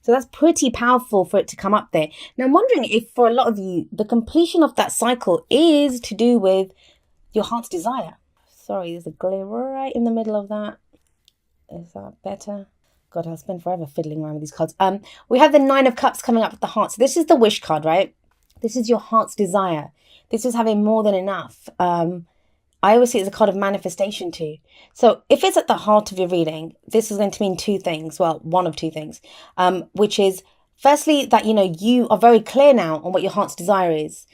So that's pretty powerful for it to come up there. Now, I'm wondering if for a lot of you, the completion of that cycle is to do with your heart's desire. Sorry, there's a glare right in the middle of that. Is that better? God, I'll spend forever fiddling around with these cards. We have the Nine of Cups coming up with the heart. So this is the wish card, right? This is your heart's desire. This is having more than enough. I always see it as a card of manifestation too. So if it's at the heart of your reading, this is going to mean two things. Well, one of two things, which is firstly that, you are very clear now on what your heart's desire is.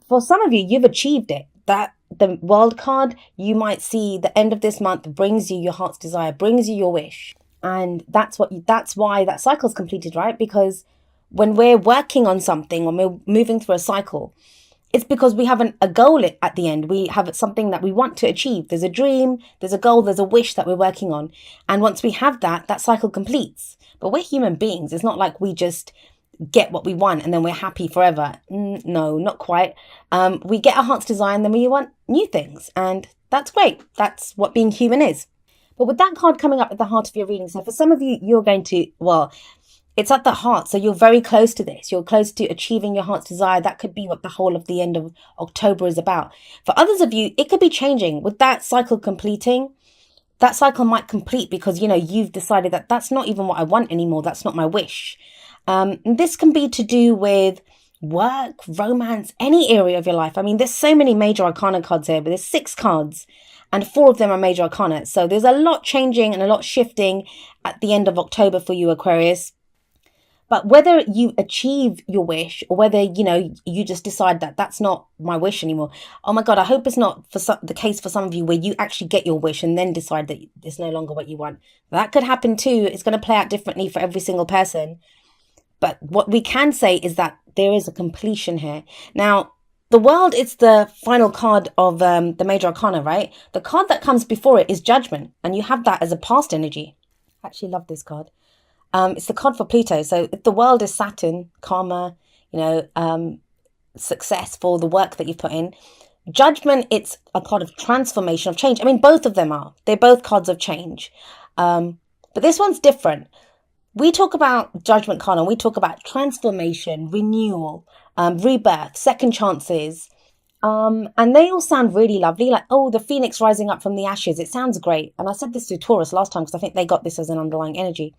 For some of you, you've achieved it. That the World card, you might see the end of this month brings you your heart's desire, brings you your wish. And that's why that cycle's completed, right? Because when we're working on something, when we're moving through a cycle, it's because we have a goal at the end. We have something that we want to achieve. There's a dream, there's a goal, there's a wish that we're working on. And once we have that cycle completes. But we're human beings. It's not like we just get what we want and then we're happy forever. No, not quite. We get our heart's desire and then we want new things. And that's great. That's what being human is. But with that card coming up at the heart of your reading, so for some of you, you're going to, it's at the heart. So you're very close to this. You're close to achieving your heart's desire. That could be what the whole of the end of October is about. For others of you, it could be changing. With that cycle completing, that cycle might complete because, you've decided that that's not even what I want anymore. That's not my wish. This can be to do with work, romance, any area of your life. I mean, there's so many major arcana cards here, but there's 6 cards and 4 of them are major arcana. So there's a lot changing and a lot shifting at the end of October for you, Aquarius. But whether you achieve your wish or whether, you just decide that that's not my wish anymore. Oh my God, I hope it's not the case for some of you where you actually get your wish and then decide that it's no longer what you want. That could happen too. It's going to play out differently for every single person. But what we can say is that there is a completion here. Now, the World, it's the final card of the Major Arcana, right? The card that comes before it is Judgment. And you have that as a past energy. I actually love this card. It's the card for Pluto. So if the World is Saturn, karma, success for the work that you've put in. Judgment, it's a card of transformation, of change. I mean, both of them are. They're both cards of change. But this one's different. We talk about Judgment card and we talk about transformation, renewal, rebirth, second chances. And they all sound really lovely. Like, the phoenix rising up from the ashes. It sounds great. And I said this to Taurus last time because I think they got this as an underlying energy.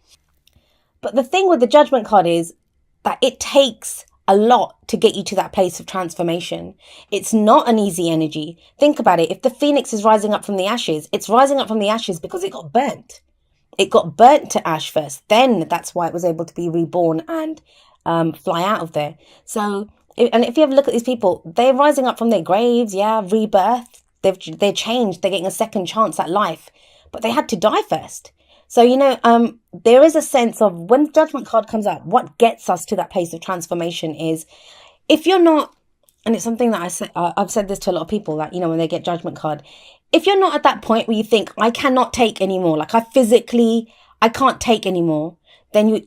But the thing with the Judgment card is that it takes a lot to get you to that place of transformation. It's not an easy energy. Think about it. If the phoenix is rising up from the ashes, it's rising up from the ashes because it got burnt. It got burnt to ash first. Then that's why it was able to be reborn and fly out of there. So, if you have a look at these people, they're rising up from their graves. Yeah, rebirth. They're changed. They're getting a second chance at life. But they had to die first. So, there is a sense of when the Judgment card comes out, what gets us to that place of transformation is if you're not, and it's something that I've said this to a lot of people that, when they get Judgment card, if you're not at that point where you think, I cannot take anymore, like I can't take anymore, then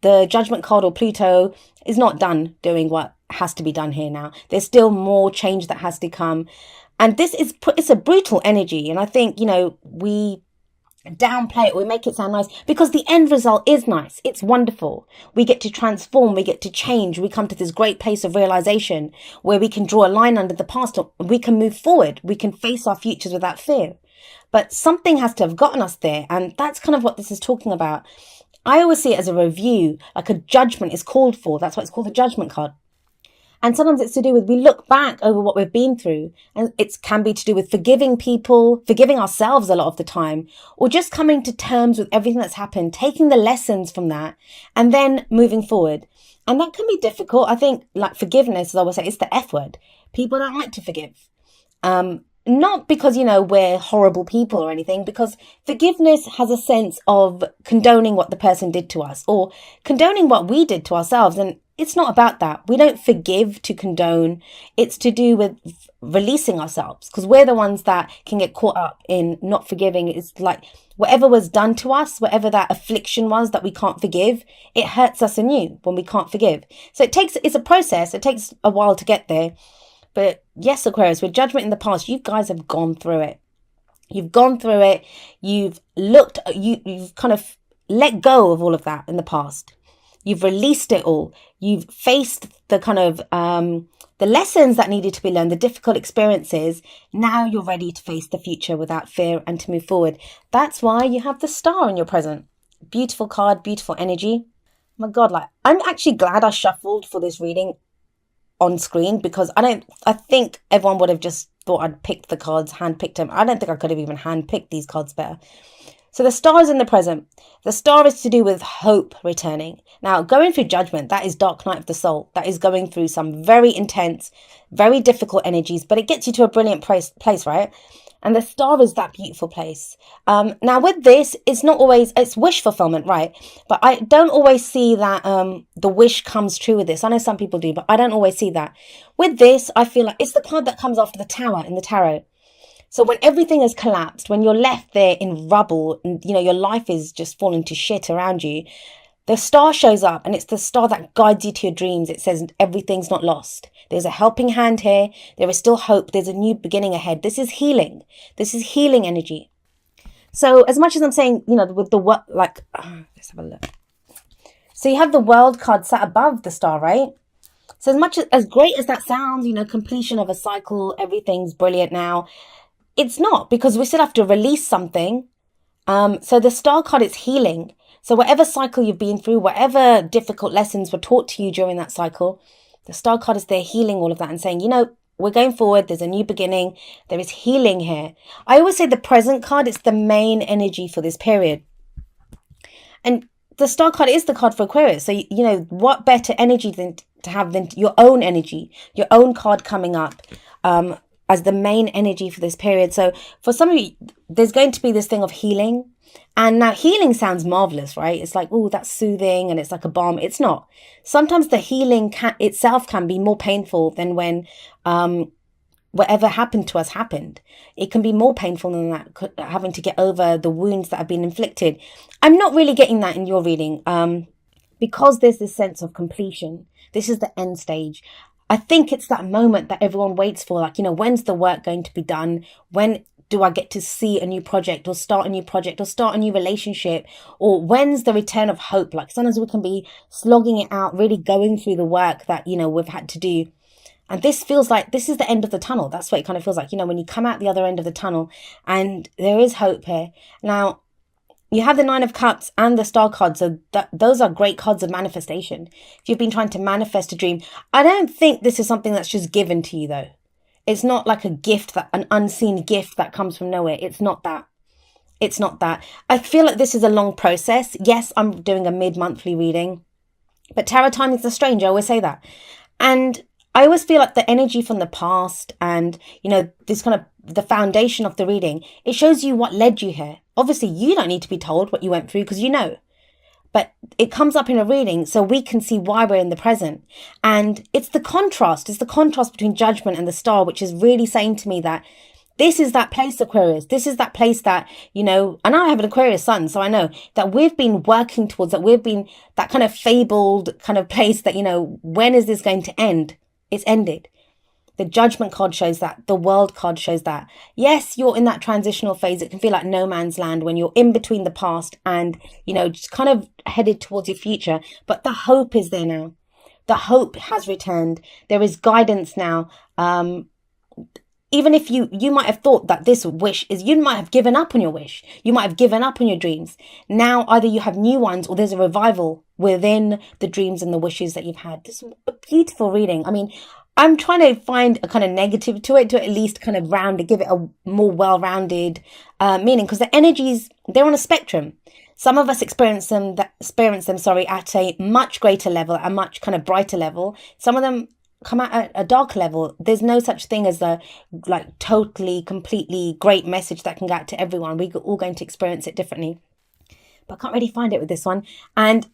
the Judgment card or Pluto is not done doing what has to be done here now. There's still more change that has to come. And it's a brutal energy. And I think, we downplay it, we make it sound nice because the end result is nice. It's wonderful. We get to transform, we get to change, we come to this great place of realization where we can draw a line under the past, we can move forward, we can face our futures without fear. But something has to have gotten us there, and that's kind of what this is talking about. I always see it as a review, like a judgment is called for. That's why it's called the Judgment card. And sometimes it's to do with, we look back over what we've been through, and it can be to do with forgiving people, forgiving ourselves a lot of the time, or just coming to terms with everything that's happened, taking the lessons from that and then moving forward. And that can be difficult. I think like forgiveness, as I always say, it's the F word. People don't like to forgive. Not because, we're horrible people or anything, because forgiveness has a sense of condoning what the person did to us or condoning what we did to ourselves. And it's not about that. We don't forgive to condone. It's to do with releasing ourselves because we're the ones that can get caught up in not forgiving. It's like whatever was done to us, whatever that affliction was that we can't forgive, it hurts us anew when we can't forgive. So it's a process. It takes a while to get there. But yes, Aquarius, with Judgment in the past, you guys have gone through it. You've gone through it. You've kind of let go of all of that in the past. You've released it all. You've faced the kind of the lessons that needed to be learned, the difficult experiences. Now you're ready to face the future without fear and to move forward. That's why you have the Star in your present. Beautiful card, beautiful energy. My God, like, I'm actually glad I shuffled for this reading on screen, because I think everyone would have just thought I'd picked the cards, handpicked them. I don't think I could have even handpicked these cards better. So the Star is in the present. The Star is to do with hope returning. Now, going through Judgment, that is dark night of the soul. That is going through some very intense, very difficult energies, but it gets you to a brilliant place, right? And the Star is that beautiful place. Now with this, it's not always, it's wish fulfillment, right? But I don't always see that the wish comes true with this. I know some people do, but I don't always see that. With this, I feel like it's the card that comes after the Tower in the tarot. So when everything has collapsed, when you're left there in rubble and, you know, your life is just falling to shit around you, the Star shows up, and it's the Star that guides you to your dreams. It says everything's not lost. There's a helping hand here. There is still hope. There's a new beginning ahead. This is healing. This is healing energy. So as much as I'm saying, you know, with the what, like, let's have a look. So you have the World card sat above the Star, right? So as great as that sounds, you know, completion of a cycle, everything's brilliant now. It's not, because we still have to release something. So the Star card is healing. So whatever cycle you've been through, whatever difficult lessons were taught to you during that cycle, the Star card is there healing all of that and saying, you know, we're going forward. There's a new beginning. There is healing here. I always say the present card, it's the main energy for this period. And the Star card is the card for Aquarius. So, you know, what better energy than to have than your own energy, your own card coming up as the main energy for this period. So for some of you, there's going to be this thing of healing. And now healing sounds marvelous, right? It's like, oh, that's soothing and it's like a balm. It's not. Sometimes the healing itself can be more painful than when whatever happened to us happened. It can be more painful than that, having to get over the wounds that have been inflicted. I'm not really getting that in your reading because there's this sense of completion. This is the end stage. I think it's that moment that everyone waits for, like, you know, when's the work going to be done? When do I get to see a new project or start a new project or start a new relationship? Or when's the return of hope? Like, sometimes we can be slogging it out, really going through the work that, you know, we've had to do. And this feels like this is the end of the tunnel. That's what it kind of feels like, you know, when you come out the other end of the tunnel, and there is hope here. Now, you have the Nine of Cups and the Star card. So those are great cards of manifestation. If you've been trying to manifest a dream, I don't think this is something that's just given to you, though. It's not like a gift, an unseen gift that comes from nowhere. It's not that. It's not that. I feel like this is a long process. Yes, I'm doing a mid-monthly reading, but tarot timings are strange. I always say that. And I always feel like the energy from the past and, you know, this kind of the foundation of the reading, it shows you what led you here. Obviously, you don't need to be told what you went through because you know. But it comes up in a reading so we can see why we're in the present. And it's the contrast. It's the contrast between Judgment and the Star, which is really saying to me that this is that place, Aquarius. This is that place that, you know, and I have an Aquarius sun, so I know that we've been working towards, that we've been that kind of fabled kind of place that, you know, when is this going to end? It's ended. The Judgment card shows that. The World card shows that. Yes, you're in that transitional phase. It can feel like no man's land when you're in between the past and, you know, just kind of headed towards your future. But the hope is there now. The hope has returned. There is guidance now. Even if you might have thought that this wish is, you might have given up on your wish. You might have given up on your dreams. Now, either you have new ones or there's a revival within the dreams and the wishes that you've had. This is a beautiful reading. I mean, I'm trying to find a kind of negative to it, to at least kind of give it a more well-rounded meaning, because the energies, they're on a spectrum. Some of us experience them at a much greater level, a much kind of brighter level. Some of them come out at a dark level. There's no such thing as a like totally, completely great message that can get out to everyone. We're all going to experience it differently. But I can't really find it with this one. And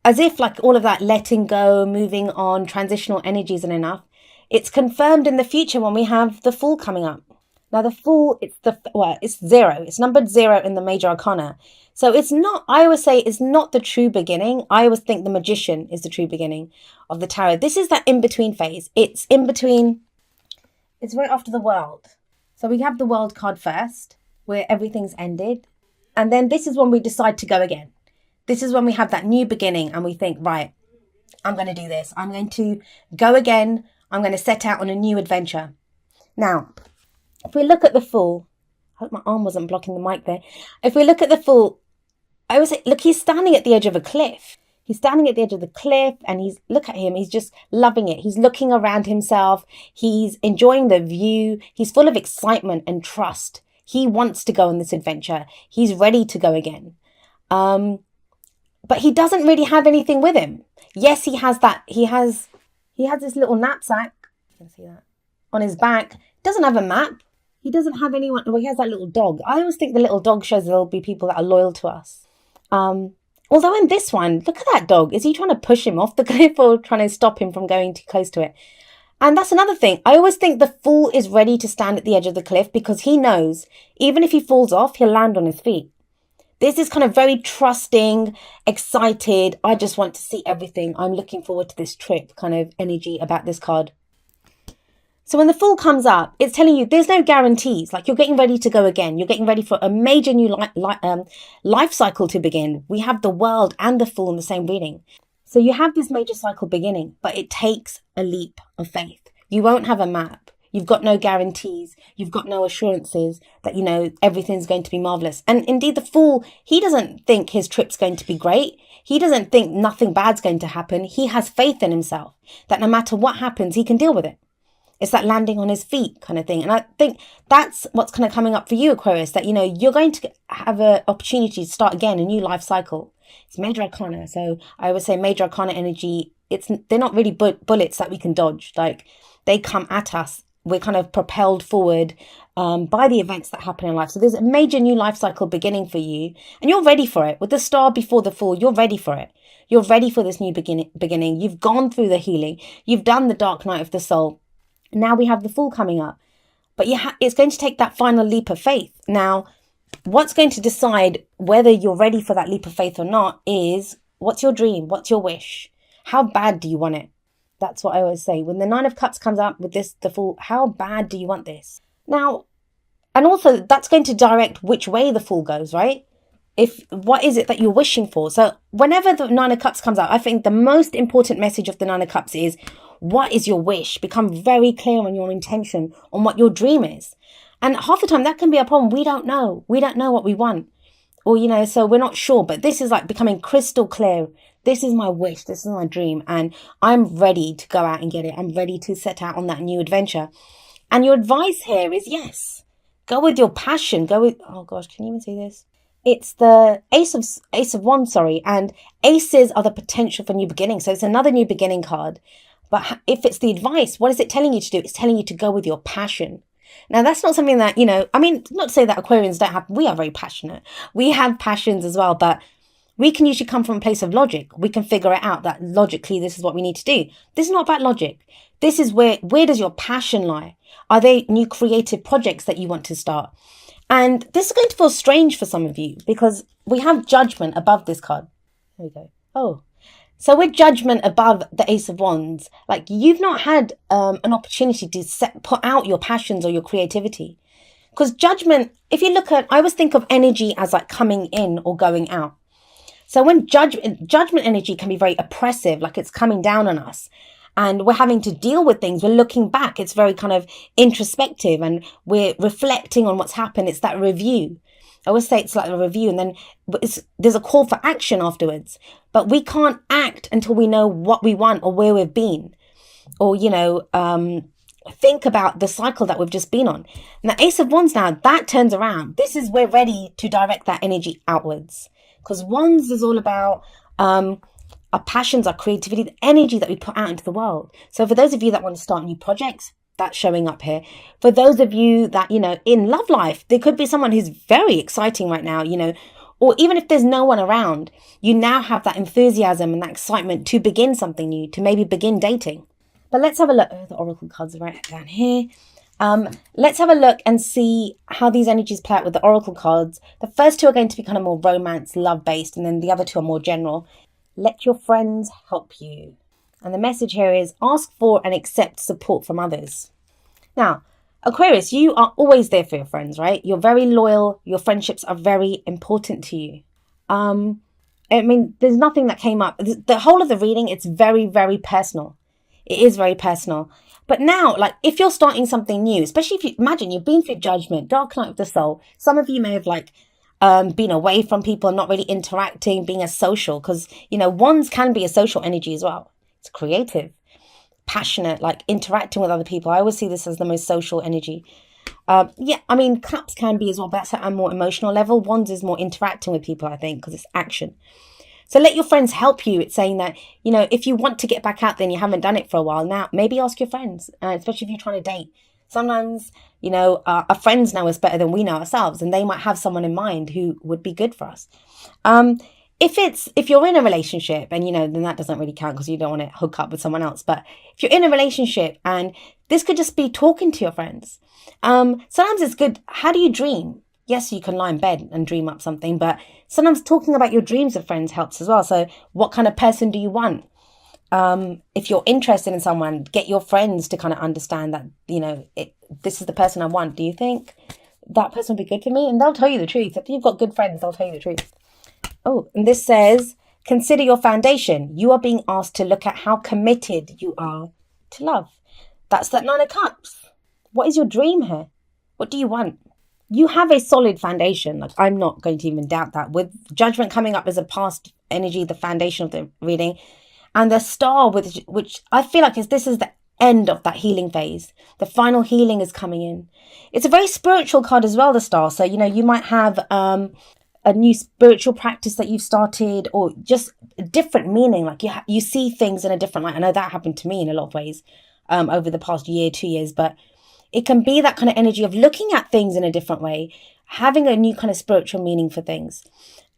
as if like all of that letting go, moving on, transitional energy isn't enough, it's confirmed in the future when we have the Fool coming up. Now the Fool, it's 0. It's numbered 0 in the major arcana. So it's not, I always say it's not the true beginning. I always think the Magician is the true beginning of the tarot. This is that in-between phase. It's in between, it's right after the World. So we have the World card first, where everything's ended. And then this is when we decide to go again. This is when we have that new beginning and we think, right, I'm going to do this. I'm going to go again. I'm going to set out on a new adventure. Now, if we look at the Fool, I hope my arm wasn't blocking the mic there. If we look at the Fool, I always say, look, he's standing at the edge of a cliff. He's standing at the edge of the cliff and look at him. He's just loving it. He's looking around himself. He's enjoying the view. He's full of excitement and trust. He wants to go on this adventure. He's ready to go again. But he doesn't really have anything with him. Yes, he has this little knapsack. You can see that on his back. Doesn't have a map. He doesn't have anyone. Well, he has that little dog. I always think the little dog shows there'll be people that are loyal to us. Although in this one, look at that dog. Is he trying to push him off the cliff or trying to stop him from going too close to it? And that's another thing. I always think the Fool is ready to stand at the edge of the cliff because he knows even if he falls off, he'll land on his feet. This is kind of very trusting, excited. I just want to see everything. I'm looking forward to this trip kind of energy about this card. So when the Fool comes up, it's telling you there's no guarantees. Like you're getting ready to go again. You're getting ready for a major new life cycle to begin. We have the World and the Fool in the same reading. So you have this major cycle beginning, but it takes a leap of faith. You won't have a map. You've got no guarantees. You've got no assurances that, everything's going to be marvelous. And indeed, the Fool, he doesn't think his trip's going to be great. He doesn't think nothing bad's going to happen. He has faith in himself that no matter what happens, he can deal with it. It's that landing on his feet kind of thing. And I think that's what's kind of coming up for you, Aquarius, that, you're going to have an opportunity to start again, a new life cycle. It's major arcana. So I always say major arcana energy, they're not really bullets that we can dodge. Like they come at us. We're kind of propelled forward by the events that happen in life. So there's a major new life cycle beginning for you and you're ready for it. With the Star before the Fool, you're ready for it. You're ready for this new beginning. You've gone through the healing. You've done the dark night of the soul. Now we have the Fool coming up. But it's going to take that final leap of faith. Now, what's going to decide whether you're ready for that leap of faith or not is what's your dream? What's your wish? How bad do you want it? That's what I always say. When the Nine of Cups comes up with the Fool, how bad do you want this? Now, and also that's going to direct which way the Fool goes, right? What is it that you're wishing for? So whenever the Nine of Cups comes out, I think the most important message of the Nine of Cups is, what is your wish? Become very clear on your intention, on what your dream is. And half the time that can be a problem. We don't know. We don't know what we want. Or, so we're not sure. But this is like becoming crystal clear. This is my wish. This is my dream. And I'm ready to go out and get it. I'm ready to set out on that new adventure. And your advice here is, yes, go with your passion. Oh gosh, can you even see this? It's the Ace of Wands, and aces are the potential for new beginning. So it's another new beginning card. But if it's the advice, what is it telling you to do? It's telling you to go with your passion. Now, that's not something that, not to say that Aquarians don't have, we are very passionate. We have passions as well, but we can usually come from a place of logic. We can figure it out that logically, this is what we need to do. This is not about logic. This is where does your passion lie? Are there new creative projects that you want to start? And this is going to feel strange for some of you because we have Judgment above this card. There we go. Oh, so with Judgment above the Ace of Wands, like you've not had an opportunity to put out your passions or your creativity. Because Judgment, if you look at, I always think of energy as like coming in or going out. So when judgment energy can be very oppressive, like it's coming down on us and we're having to deal with things. We're looking back. It's very kind of introspective and we're reflecting on what's happened. It's that review. I always say it's like a review and then there's a call for action afterwards. But we can't act until we know what we want or where we've been or, think about the cycle that we've just been on. And the Ace of Wands now, that turns around. This is we're ready to direct that energy outwards. Because Wands is all about our passions, our creativity, the energy that we put out into the world. So for those of you that want to start new projects, that's showing up here. For those of you that, in love life, there could be someone who's very exciting right now, or even if there's no one around, you now have that enthusiasm and that excitement to begin something new, to maybe begin dating. But let's have a look. Oh, the Oracle cards are right down here. Let's have a look and see how these energies play out with the Oracle cards. The first two are going to be kind of more romance, love-based, and then the other two are more general. Let your friends help you. And the message here is ask for and accept support from others. Now, Aquarius, you are always there for your friends, right? You're very loyal. Your friendships are very important to you. I mean, there's nothing that came up. The whole of the reading, it's very, very personal. It is very personal. But now, like, if you're starting something new, especially if you imagine you've been through judgment, dark night of the soul, some of you may have like been away from people, not really interacting, being a social, because wands can be a social energy as well. It's creative, passionate, like interacting with other people. I always see this as the most social energy. Yeah, I mean, cups can be as well, but that's at a more emotional level. Wands is more interacting with people, I think, because it's action. So let your friends help you. It's saying that, if you want to get back out there and you haven't done it for a while now, maybe ask your friends, especially if you're trying to date. Sometimes, our friends know us better than we know ourselves, and they might have someone in mind who would be good for us. If you're in a relationship and, then that doesn't really count because you don't want to hook up with someone else. But if you're in a relationship, and this could just be talking to your friends. Sometimes it's good. How do you dream? Yes, you can lie in bed and dream up something, but sometimes talking about your dreams with friends helps as well. So what kind of person do you want? If you're interested in someone, get your friends to kind of understand that, this is the person I want. Do you think that person would be good for me? And they'll tell you the truth. If you've got good friends, they'll tell you the truth. Oh, and this says, consider your foundation. You are being asked to look at how committed you are to love. That's that Nine of Cups. What is your dream here? What do you want? You have a solid foundation. Like, I'm not going to even doubt that. With judgment coming up as a past energy, the foundation of the reading, and the star, which I feel like this is the end of that healing phase. The final healing is coming in. It's a very spiritual card as well, the star. So, you might have a new spiritual practice that you've started, or just a different meaning. Like you see things in a different light. I know that happened to me in a lot of ways over the past year, 2 years, but it can be that kind of energy of looking at things in a different way, having a new kind of spiritual meaning for things.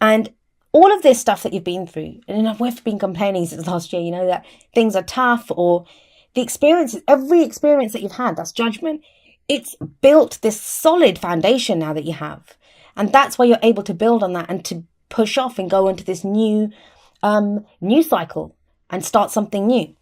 And all of this stuff that you've been through, and we've been complaining since last year, that things are tough, or the experiences, every experience that you've had, that's judgment. It's built this solid foundation now that you have. And that's why you're able to build on that and to push off and go into this new cycle and start something new.